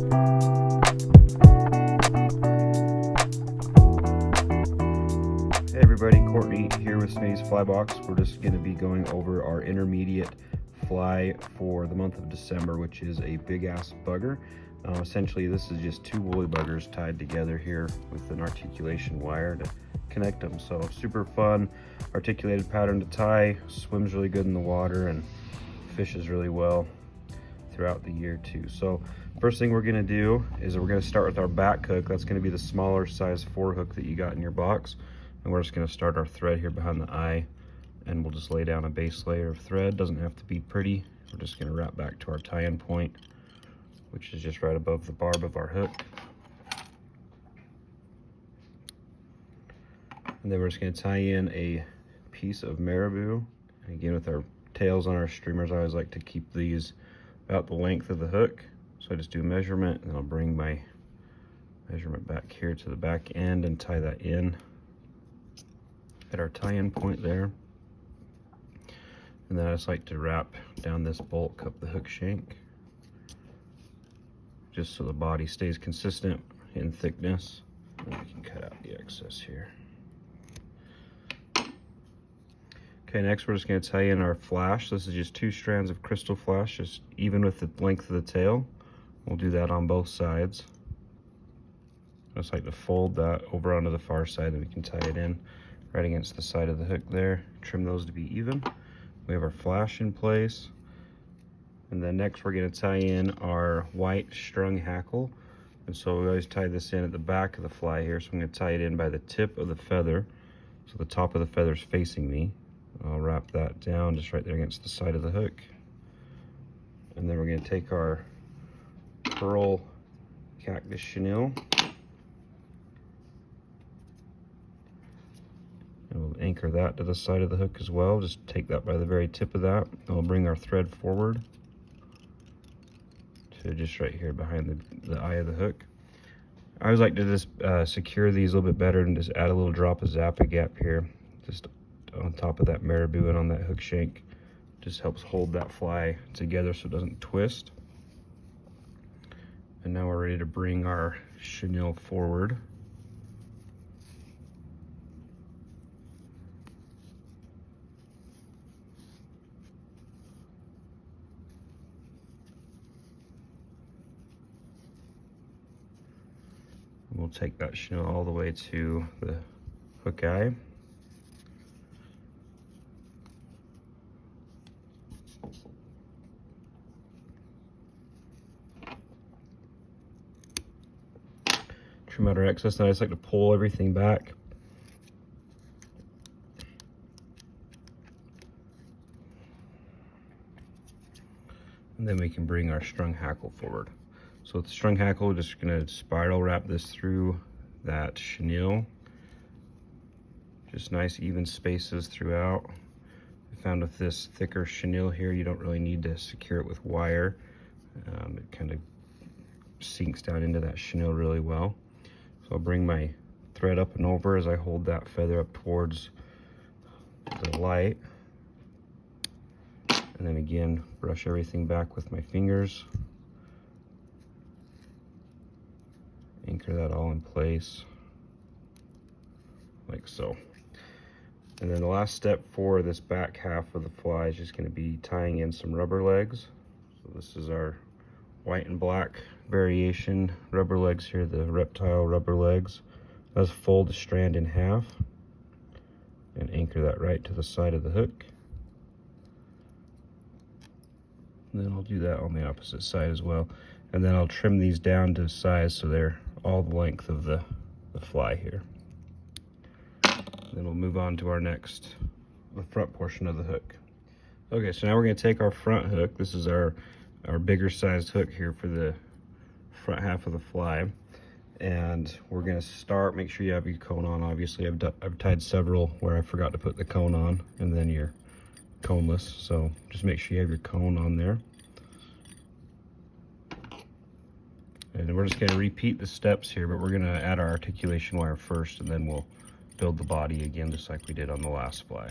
Hey everybody, Courtney here with Smitty's Fly Box. We're just going to be going over our intermediate fly for the month of December, which is a big ass bugger. Essentially this is just two woolly buggers tied together here with an articulation wire to connect them. So super fun, articulated pattern to tie, swims really good in the water and fishes really well throughout the year too. So first thing we're going to do is we're going to start with our back hook. That's going to be the smaller size 4 hook that you got in your box. And we're just going to start our thread here behind the eye, and we'll just lay down a base layer of thread. Doesn't have to be pretty. We're just going to wrap back to our tie-in point, which is just right above the barb of our hook. And then we're just going to tie in a piece of Marabou. And again, with our tails on our streamers, I always like to keep these about the length of the hook. So I just do a measurement, and I'll bring my measurement back here to the back end and tie that in at our tie-in point there. And then I just like to wrap down this bulk up the hook shank, just so the body stays consistent in thickness. And we can cut out the excess here. Okay, next we're just going to tie in our flash. This is just 2 strands of crystal flash, just even with the length of the tail. We'll do that on both sides. I just like to fold that over onto the far side, and we can tie it in right against the side of the hook there. Trim those to be even. We have our flash in place. And then next we're going to tie in our white strung hackle. And so we always tie this in at the back of the fly here. So I'm going to tie it in by the tip of the feather. So the top of the feather is facing me. I'll wrap that down just right there against the side of the hook. And then we're going to take our pearl cactus chenille, and we'll anchor that to the side of the hook as well. Just take that by the very tip of that. And we'll bring our thread forward to just right here behind the eye of the hook. I always like to just secure these a little bit better and just add a little drop of Zap-A-Gap here, just on top of that Marabou and on that hook shank. Just helps hold that fly together so it doesn't twist. And now we're ready to bring our chenille forward. We'll take that chenille all the way to the hook eye. Trim out our excess, and I just like to pull everything back. And then we can bring our strung hackle forward. So with the strung hackle, we're just going to spiral wrap this through that chenille. Just nice even spaces throughout. I found with this thicker chenille here, you don't really need to secure it with wire. It kind of sinks down into that chenille really well. So I'll bring my thread up and over as I hold that feather up towards the light. And then again, brush everything back with my fingers. Anchor that all in place, like so. And then the last step for this back half of the fly is just going to be tying in some rubber legs. So this is our white and black variation rubber legs here, the reptile rubber legs. Let's fold the strand in half and anchor that right to the side of the hook. And then I'll do that on the opposite side as well. And then I'll trim these down to size so they're all the length of the fly here. Then we'll move on to our next, the front portion of the hook. Okay, so now we're going to take our front hook. This is our bigger sized hook here for the front half of the fly. And we're going to start, make sure you have your cone on. Obviously, I've tied several where I forgot to put the cone on, and then you're coneless. So just make sure you have your cone on there. And we're just going to repeat the steps here, but we're going to add our articulation wire first, and then we'll build the body again just like we did on the last fly.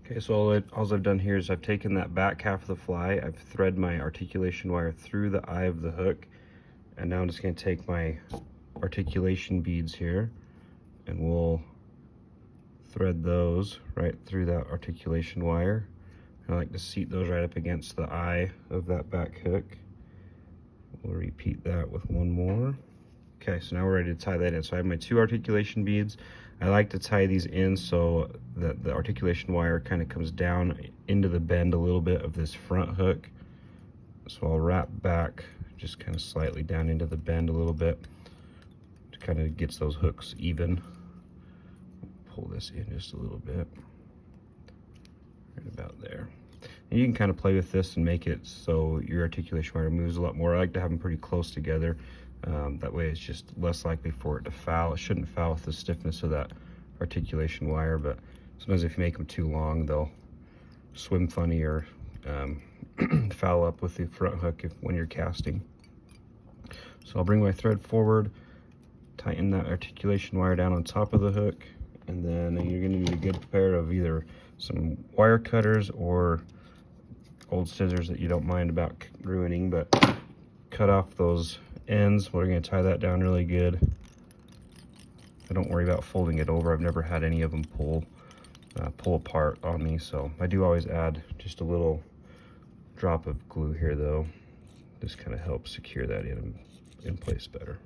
Okay, so all I've done here is I've taken that back half of the fly, I've threaded my articulation wire through the eye of the hook, And now I'm just going to take my articulation beads here, and we'll thread those right through that articulation wire. I like to seat those right up against the eye of that back hook. We'll repeat that with one more. Okay, so now we're ready to tie that in. So I have my 2 articulation beads. I like to tie these in so that the articulation wire kind of comes down into the bend a little bit of this front hook. So I'll wrap back just kind of slightly down into the bend a little bit to kind of gets those hooks even. Pull this in just a little bit, right about there. And you can kind of play with this and make it so your articulation wire moves a lot more. I like to have them pretty close together. That way it's just less likely for it to foul. It shouldn't foul with the stiffness of that articulation wire, but sometimes if you make them too long, they'll swim funny or foul up with the front hook when you're casting. So I'll bring my thread forward, tighten that articulation wire down on top of the hook, and then you're going to need a good pair of either some wire cutters or old scissors that you don't mind about ruining, but cut off those ends. We're going to tie that down really good. I don't worry about folding it over. I've never had any of them pull apart on me, so I do always add just a little drop of glue here though. This kind of helps secure that in place better.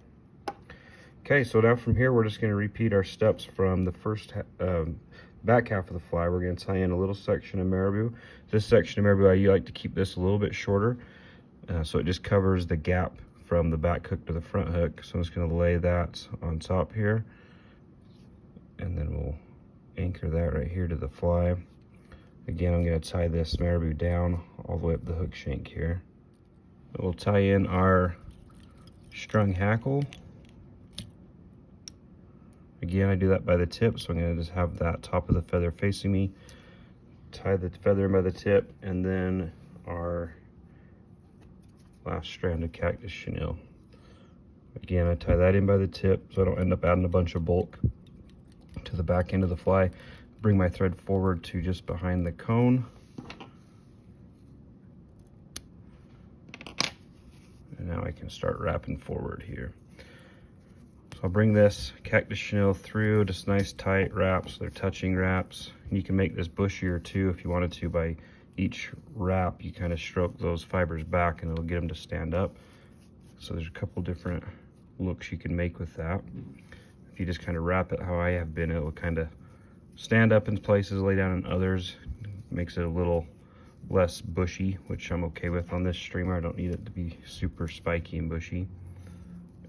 Okay, so now from here we're just going to repeat our steps from the first back half of the fly. We're going to tie in a little section of Marabou. This section of Marabou, I like to keep this a little bit shorter, so it just covers the gap from the back hook to the front hook. So I'm just going to lay that on top here, and then we'll anchor that right here to the fly. Again, I'm going to tie this Marabou down all the way up the hook shank here. We'll tie in our strung hackle. Again, I do that by the tip, so I'm going to just have that top of the feather facing me. Tie the feather in by the tip, and then our last strand of cactus chenille. Again, I tie that in by the tip so I don't end up adding a bunch of bulk to the back end of the fly. Bring my thread forward to just behind the cone. And now I can start wrapping forward here. So I'll bring this cactus chenille through, just nice tight wraps. They're touching wraps. And you can make this bushier too if you wanted to. By each wrap, you kind of stroke those fibers back and it'll get them to stand up. So there's a couple different looks you can make with that. If you just kind of wrap it how I have been, it will kind of stand up in places, lay down in others. Makes it a little less bushy, which I'm okay with on this streamer. I don't need it to be super spiky and bushy.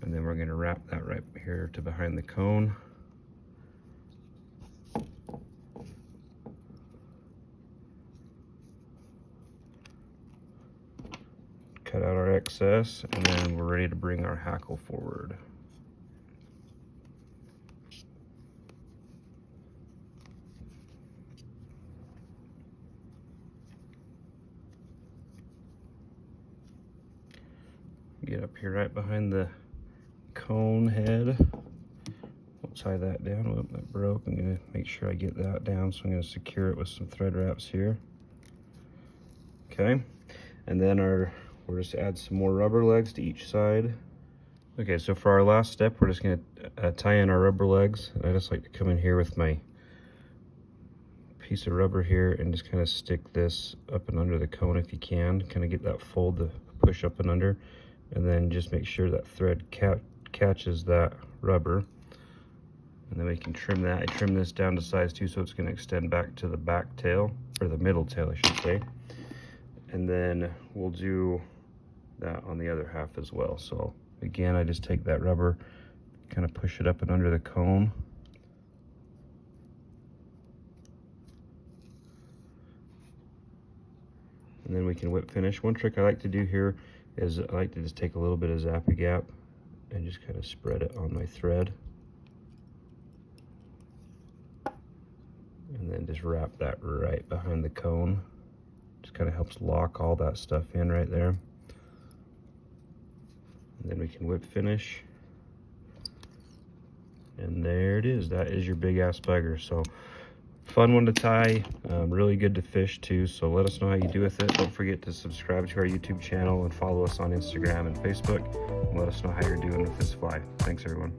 And then we're going to wrap that right here to behind the cone. Cut out our excess, and then we're ready to bring our hackle forward. Get up here right behind the cone head. We'll tie that down. Oh, that broke. I'm going to make sure I get that down, so I'm going to secure it with some thread wraps here. Okay, and then we'll just add some more rubber legs to each side. Okay, so for our last step, we're just going to tie in our rubber legs. I just like to come in here with my piece of rubber here and just kind of stick this up and under the cone if you can. Kind of get that fold to push up and under. And then just make sure that thread catches that rubber. And then we can trim that. I trim this down to size 2 so it's going to extend back to the back tail, or the middle tail I should say. And then we'll do that on the other half as well. So again, I just take that rubber, kind of push it up and under the cone. And then we can whip finish. One trick I like to do here is I like to just take a little bit of Zappy Gap and just kind of spread it on my thread. And then just wrap that right behind the cone. Just kind of helps lock all that stuff in right there. And then we can whip finish. And there it is. That is your big ass bugger. So Fun one to tie, really good to fish too, so let us know how you do with it. Don't forget to subscribe to our YouTube channel and follow us on Instagram and Facebook, and let us know how you're doing with this fly. Thanks everyone.